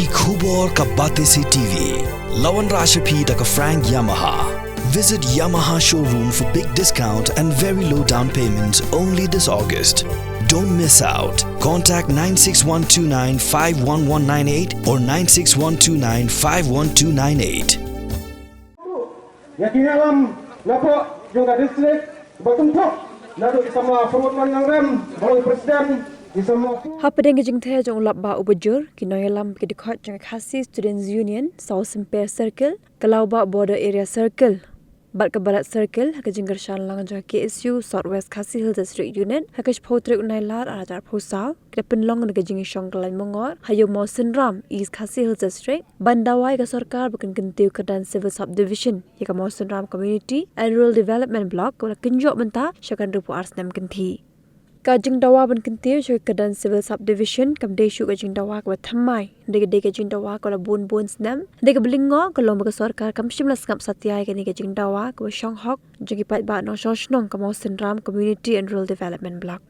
ki khubor ka bate se TV. Lawan Rashapi da ka Frank Yamaha. Visit Yamaha showroom for big discount and very low down payments only this August. Don't miss out. Contact 96129 51198 or 96129 51298. Yang alam napok juga distrik bertumpuk nado sama perwakilan yang rem baru presiden di semua Hapadeng jing the jong lap ba ubajur kinoyalam ke dikhat jang khasi Students Union South Empire Circle Kalau ba Border Area Circle Bat ke Barat Circle haka jing gershan lang jang KSU Southwest Khasi Hill District Unit haka shpotrik unai lar arajar phosau ke penlong nega jing shong kalai mongor hayo Mawson Ram East Khasi Hill District bandawai ka sarkar bukan kentiu kedan civil subdivision yaka Mawson Ram Community and Rural Development Block wala kenjok benta syakan rupu arsnam kenti Kajing dawa ban kentir syuk kedan civil subdivision kam desu kajing dawa kwa thamai dege kajing dawa kwa bun snam dege blingo kalau maka sarkar kam shimlas kam satyai kani kajing dawa kwa shonghok jogi pat ba no shoshnong kam Mawson Ram Community and Rural Development Block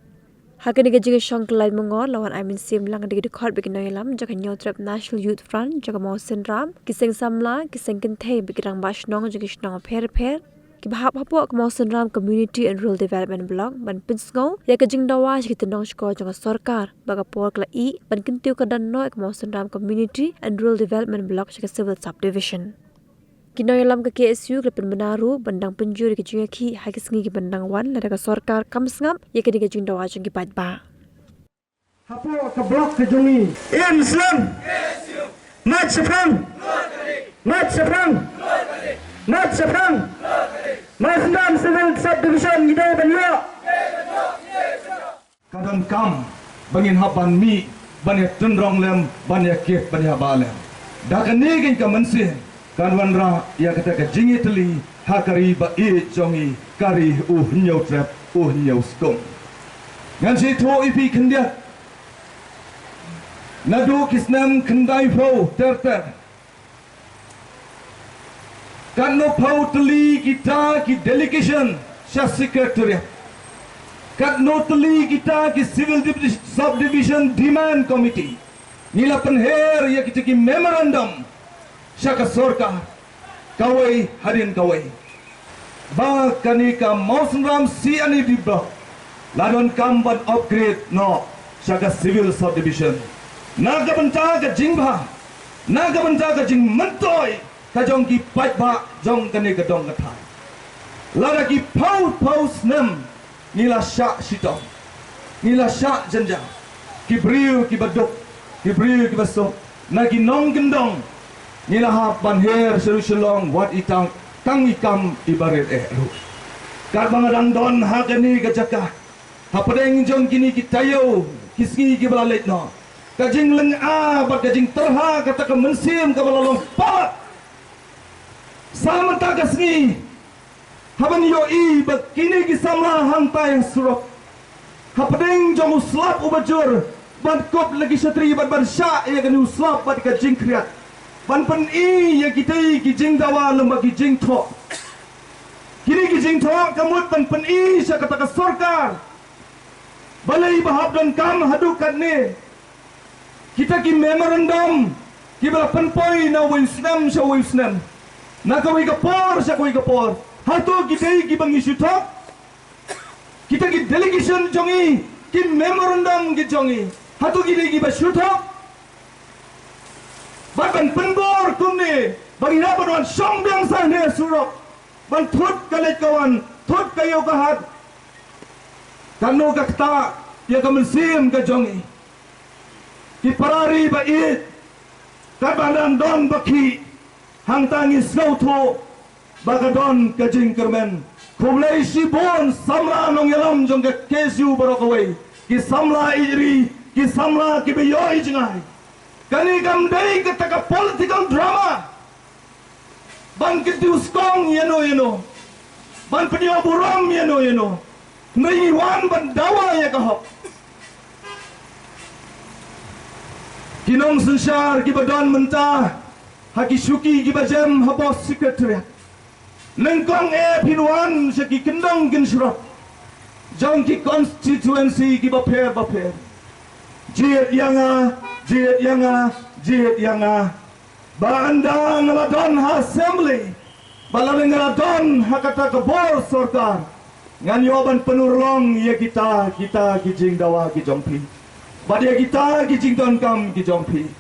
Hakani kajing shong klai mongor lawan Aimin Sim lang dege khot begin noyalam jaka nyotrap National Youth Front jaka Mawson Ram kiseng samla kiseng kenthe bigirang bashnong jogi shnong pher Kibahap hapo ke Mawson Ram Community and Rural Development Block ban pinsngau ya kajing dawa kita nong sko jang sarkar baga por kla I ban kentiu kadan no ke Mawson Ram Community and Rural Development Block ke civil subdivision Kinoyalam ke KSU ke penbenaru bandang penjuri ke jinga ki hagis ngi bandang wan lada ke sarkar kam sngap ya ke kajing dawa jang ki ba hapo ke blok ke jungi Islam mat seprang Masndam civil subdivision gitu banya. Kadang kam bangin haban mi banyak tendrong lem banyak kif banyak balem. Dah negin ka mensi kan wanra ya kata ka jingi teli hakari ba I jongi kari nyau trap nyau skong. Ngan si tho ipi kendia. Nadu kisnam kendai fau ter Kan no pau teli kita ki delegation sya secretariat. Kan no teli kita ki civil subdivision demand committee. Nila penher ya kita ki memorandum sya ka sarkar. Kawai harin kawai. Ba kani ka Mawson Ram CNE di block. Ladon kamban upgrade no sya ka civil subdivision. Naga benta ka jingba. Naga benta ka jing mentoi. Kajong ki pat ba jong kane kadong kathai lara ki pau snem nila sha sitong nila sha janja ki briu ki baduk ki briu ki baso na ki nong gendong nila ha banher serusulong wat itang tang ikam ibaret ru kar bangadang don ha kani kajaka ha padeng jong kini ki tayo kisngi ki balalet no kajing leng a bat kajing terha kata ka mensim ka balalong pat Sama tagas ni haban yo I bakini ki samla hantai surok hapadeng jong uslap ubajur ban kop lagi satri ban sya ya kan uslap ban ka jing kriat ban pen I ya kita ki jing dawa lomba ki jing tho kini ki jing tho kamut ban pen I sya kata ka sarkar balai bahab don kam hadukan ni kita ki memorandum ki bala penpoi na wisnam sya wisnam Na kawai kapor sa kawai kapor. Hato kita ki bang isu top. Kita ki delegation jongi, ki memorandum ki jongi. Hato kita ki basu top. Ban penbor kumne, bagi dapat wan song biang sahne surok. Ban thut kalet kawan, thut kayo kahat. Kano kakta, ya kamensim ka jongi. Ki parari ba it. Kabandang don baki. Hang tangis ngau tho bagadon kajing kermen kublai si bon samla nong yalam jong ke kesu barokawai ki samla iri ki samla ki beyoi jingai kani kam dai ke taka political drama ban ke diuskong yeno ban penyo buram yeno ngai wan ban dawa ya kahop kinong sensar ki badon mentah Haki syuki ki bajem habos secretariat. Nengkong pinuan seki kendang gensrot. Jong ki constituency ki baper. Jiet yanga jit yang bandang ngaladon assembly balaring ngaladon hakata kebor sorkar ngan yoban penurlong ya kita kijing dawa kijompi badia kita kijing don kam kijompi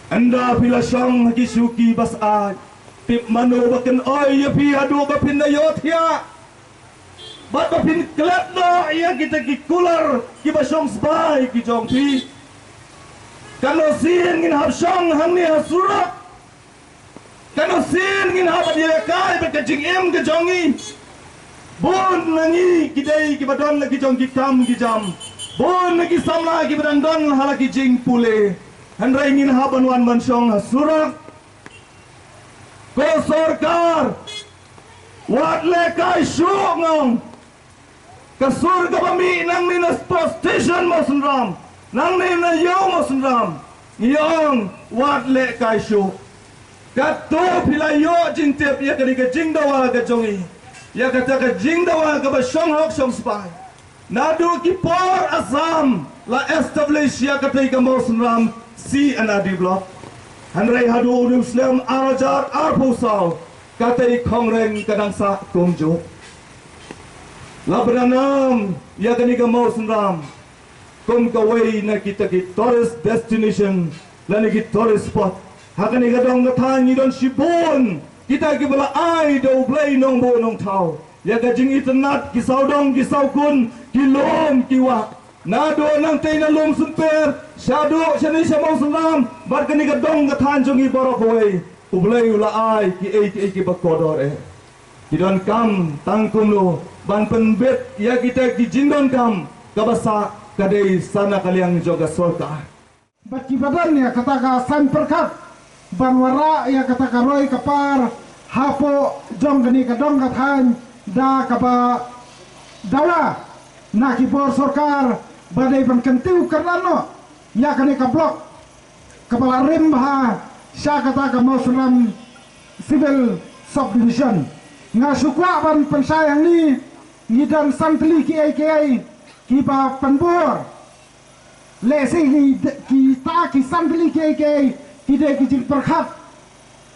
anda pila syong kisuki bas tip manu baken oi ya pi adu bapin ayot ya bat bapin kelat no ya kita kikular kibasong sbai kijompi kalau sin ngin hab syong hang ni hasurat kalau sin ngin hab dia kai bekajing em kejongi bon nangi kidai kibadon lagi jong kitam kijam bon lagi samla kibadon halaki jing pule handrai ngin haban wan ban syong hasurat ko sarkar wat le kai syuk ngong kasur ka bami nang ni na station mo sunram nang ni na yong mo sunram yong wat le kai syuk kato pila yo jing tep ya kadi ka jing dawa ka jongi ya kata ka jing dawa ka ba syong hok syong spai nadu ki por asam la establish ya kata ka mo sunram si anadi block handrai hadu Muslim arajar arpusau katai kongreng kadang sa tungju labranam ya gani ka mau sunram kum kawai na kita ki tourist destination lani ki tourist spot hakani ka dong ngatani don shibon kita ki bala ai do blai nong bo nong tau ya ka jing itnat ki saudong ki saukun ki lom ki wa nado nang tay na lom sumper shado shani shamong sunram bar kani ka dong ka than jongi borok hoy ublay ula ai ki bakodor ki don kam tangkum lo ban penbet ya kita ki jindon kam kabasa kadai sana kaliang joga sorta baki badan ya kata ka san perkat banwara ya kata ka roy kapar hapo jong gani ka dong ka than da ka ba dawa na ki bor sorkar badai ban kentiu karano ya kani ka blok kepala rim ha sya kata ka Muslim civil subdivision ngasukwa ban pensayang ni ngidan santli ki AKI ki ba penbor lesi ki ta ki santli ki AKI ki de ki jing perkhat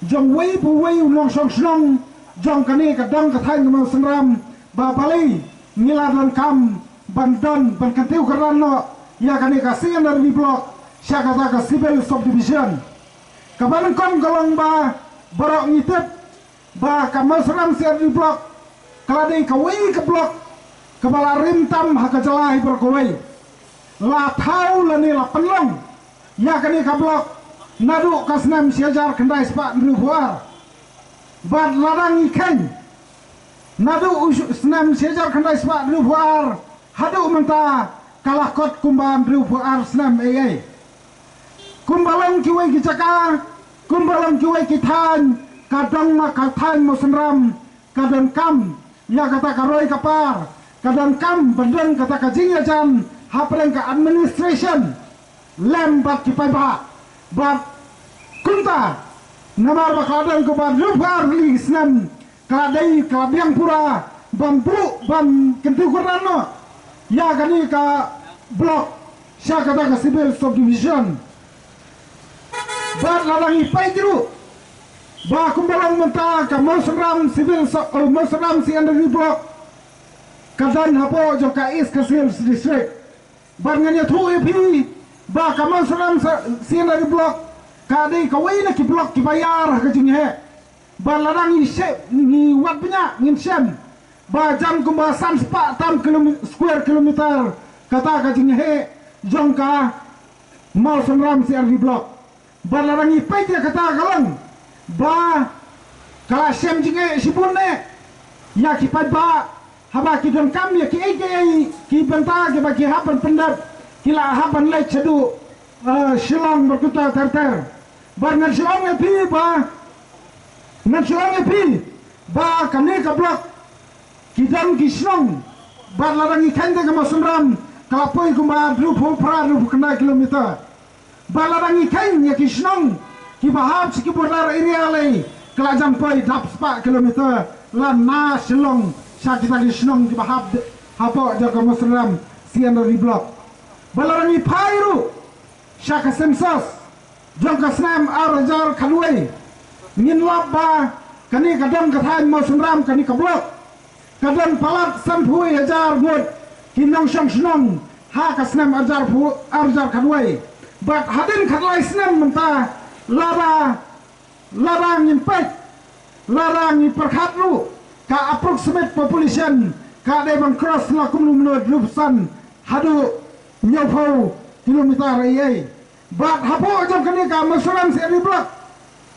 jong wei bu wei long song snong jong kani ka dang ka thain ka Muslim ba balai ngiladan kam bandan ban kentiu karano ya kani ka sianar di blok sya kata ka civil subdivision kaban kon golong ba borok ngitip ba ka Muslim siar di blok kalade ka wei ke blok kepala rimtam haka jalahi berkowei la tau lani la penlong ya kani ka blok nadu kasnam siajar kendai sepak nruhuar bad ladang ikan nadu senam siajar kendai sepak nruhuar hadu menta kalah kot kumban nruhuar senam AA kumbalang kiwai kicaka kumbalang kiwai kithan kadang makathan musenram kadang kam ya kata karoi kapar kadang kam badan kata kajing ajan hapreng ka administration lembat kipai ba bat kunta namar bakadang ko ba rubar li snam kadai kabiang pura bambu bam kentu kurano ya kani ka blok sya kata ka civil subdivision bat ladang ipai jeru ba kumbalang menta ka Muslim civil Muslim si under blok kadan hapo jo ka is ka civil district ban nganya thu pi ba ka Muslim si under blok ka dei ka wei na ki blok ki bayar ka jing he ba ladang ni shape ni wat punya ngin shem ba jam kumba san spa tam square kilometer kata ka jing he jong ka Muslim si under blok ba ladang ipai dia kata kalang ba kala sem jinge sibun ne ya ki pat ba haba ki don kam ya ki ege ki benta ki ba ki hapan pendat kila hapan le chedu shilang berkuta terter ba ngan shilang ya pi ba ngan shilang ya pi ba kane ka blok ki dan ki shnong ba larang ikan de ka masumram kala poi kuma dru pho pra dru kena kilometer ba larang ikan ya ki shnong ki bahab si bordar area lay kelajam poi dap 4 kilometer la na silong sa kita di snong ki bahab hapo jaga Muslim sian dari blok balarangi pairu sa ka sensus jong ka snam arajar khalwai ngin lab ba kani kadam kathan mau sunram kani kablok kadam palat sampui hajar mut kinong shong snong ha ka snam arajar khalwai bat hadin khatlai snam menta larang impet larang perkhat lu ka approximate population ka de bang cross la kumlu menurut lupsan hadu nyofau kilometer ai bat hapo jam kani ka masuran se riblok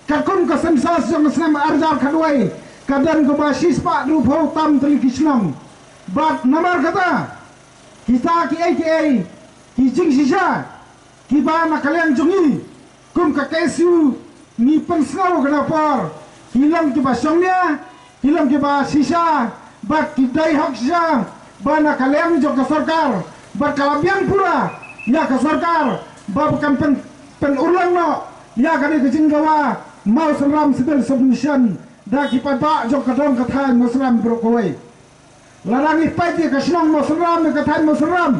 ka kun ka sensas jong snam arjar khadwai kadan ko basis pa lupau tam telikisnam bat namar kata kita ki jing sisa ki ba na kalian jongi kum ka kesu ni pensau kenapa hilang ke basongnya hilang ke sisa bat kidai hak sisa bana kalian jok ke sarkar bat kalabian pura ya ke sarkar ba bukan pen ulang no ya kani ke jinggawa mau seram civil submission da ki pada jok ke dong ke than musram brokoi larang ipai ke snong mau seram ke than musram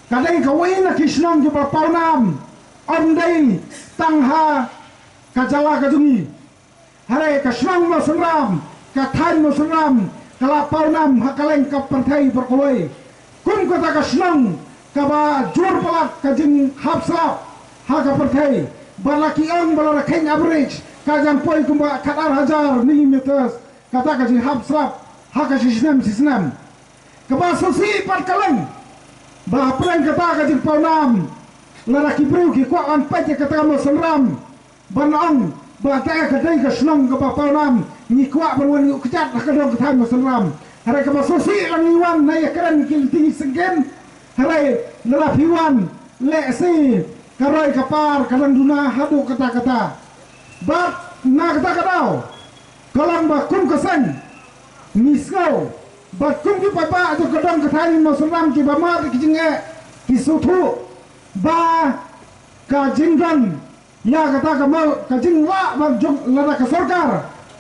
kadai ka wina ki snong ke ba paunam ondai tangha kajala kajungi hare kasnang mo sunram kathan mo sunram kalapau nam hakaleng ka pantai berkoi kun kata kasnang kaba jur palak kajing hapsap haka pantai balaki ang balara keng average kajang poi kumba katar hajar millimeters kata kajing hapsap haka sisnam kaba susi pat kaleng ba preng kata kajing paunam laraki breu ki kwa an pete kata mo sunram banang batai kadai ka snong ka papaunam ni kwa banwan kecat ka dong ka mo sunram hare ka sosi lang iwan na yakran kilti sengken hare lalapiwan le si karoy kapar kalang duna hadu kata bat na kata kalang ba kum kasan nisgau bat kum ki papa ado ka dong ka mo sunram ki bama ki jinge ki sutu ba ka jinggan ya kata mau kajing wa bang jong lada ka sarkar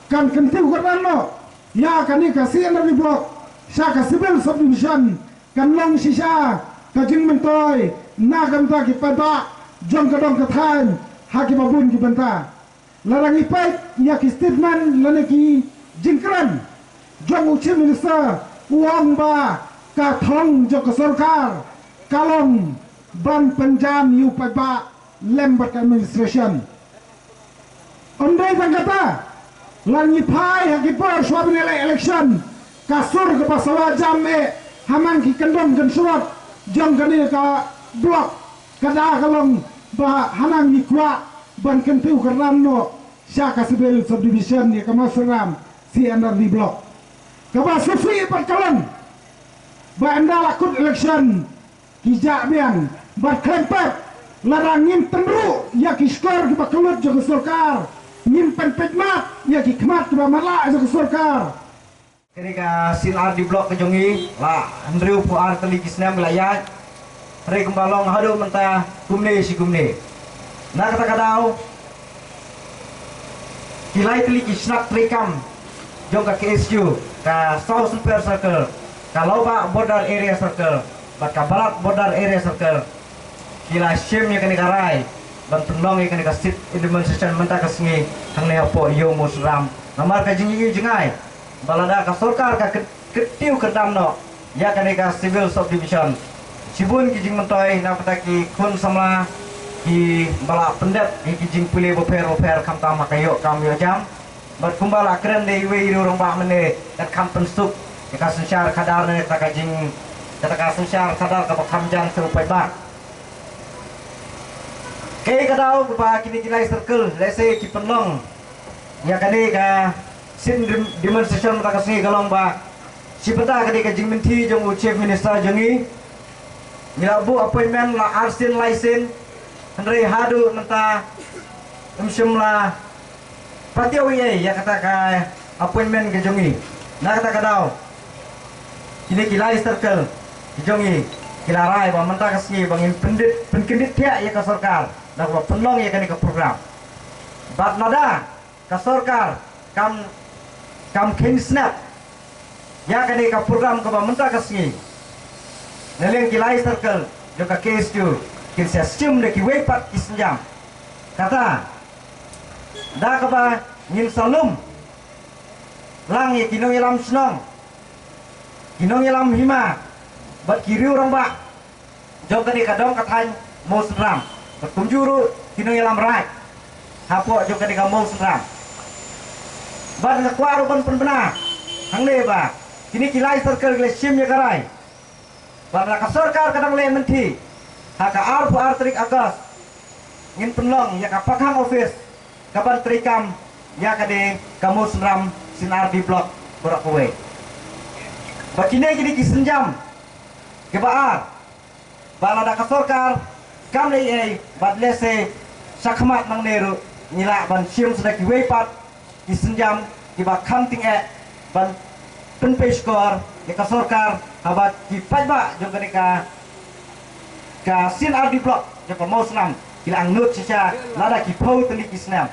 kan kentiu kan no ya kani kasih energi blok sya ka civil subdivision kan long sisa kajing mentoy na kan ta ki pada jong kadong kathan haki babun ki benta larang ipai ya ki statement lane ki jingkran jong uchi minister uang ba ka thong jong ka sarkar kalong ban penjam yu pai ba Lambert administration. Ondai kata, langi pai haki por suami election kasur ke pasawa jame hamang ki kendom dan surat jam kani ka blok kada kalong ba hanang ni kwa ban kentiu karano syaka civil subdivision ni kamaseram si andar di blok. Kaba sufi pat kalon ba anda lakut election kijak biang ba krempet larangin tenru ya ki skor ki bakalut jo sarkar nyimpen pekmat ya ki kmat ki bamala jo sarkar ketika sinar di blok kejongi la andriu puar teli kisna wilayah re kembalong hadu mentah kumne si kumne na kata kadau kilai teli kisna trikam jong ka KSU ka South Super Circle ka Loba Border Area Circle ka Barat Border Area Circle kila shame ya kani karai ban pendong ya kani kasit administration menta kasingi hang ne opo yo musram namar ka jingi jingai balada ka sarkar ka ketiu kedam no ya kani ka civil subdivision sibun ki jing mentoy na pataki kun samla ki bala pendet ki jing pule boper kam ta makayo kam yo jam bat kumbala kren de we ru rong ba mene kat kam pensuk ka sensyar kadar ne ta ka jing kata ka sensyar kadar ka kam jan serupai ba kay kadau pa kini circle lese ki penlong ya kani ka sin demonstration ta kasih galong ba si peta kani ka jingmenti jong chief minister jongi nilabu appointment la arsin license andre hadu menta umshimla patiawi ya kata ka appointment ke jongi na kata kadau kini kilai circle jongi kilarai ba menta kasih bangin pendit ya ka sarkar dah penlong ya kani ke program bat nada ka sarkar kam ken snap ya kani ka program ka menta kasih neleng kilai circle joka KSU kin system de ki wepat isjam kata dah kaba ngin salum lang ye kinong ilam senong kinong ilam hima bat kiri orang ba jom kadi kadong katan mau seram berkunjuru kinong ilam rai hapo jom kadi ka mau seram bat nakwa rupan penbena hang le ba kini kilai circle gele sim ya karai bat ka sarkar kadang le menti haka arfu artrik agas ngin penlong ya ka pakhang office kapan trikam ya kade kamu seram sinar di blok berak kowe bakine gini kisenjam kebaar balada ka sarkar kam le ei bat lese sakmat nang neru nila ban sim sedak wepat kisenjam kiba kamting ban penpe skor ya ka sarkar habat ki pajba jong kade ka sinar di blok ya ka mau senam kila angnut sisa lada ki pau teli kisnam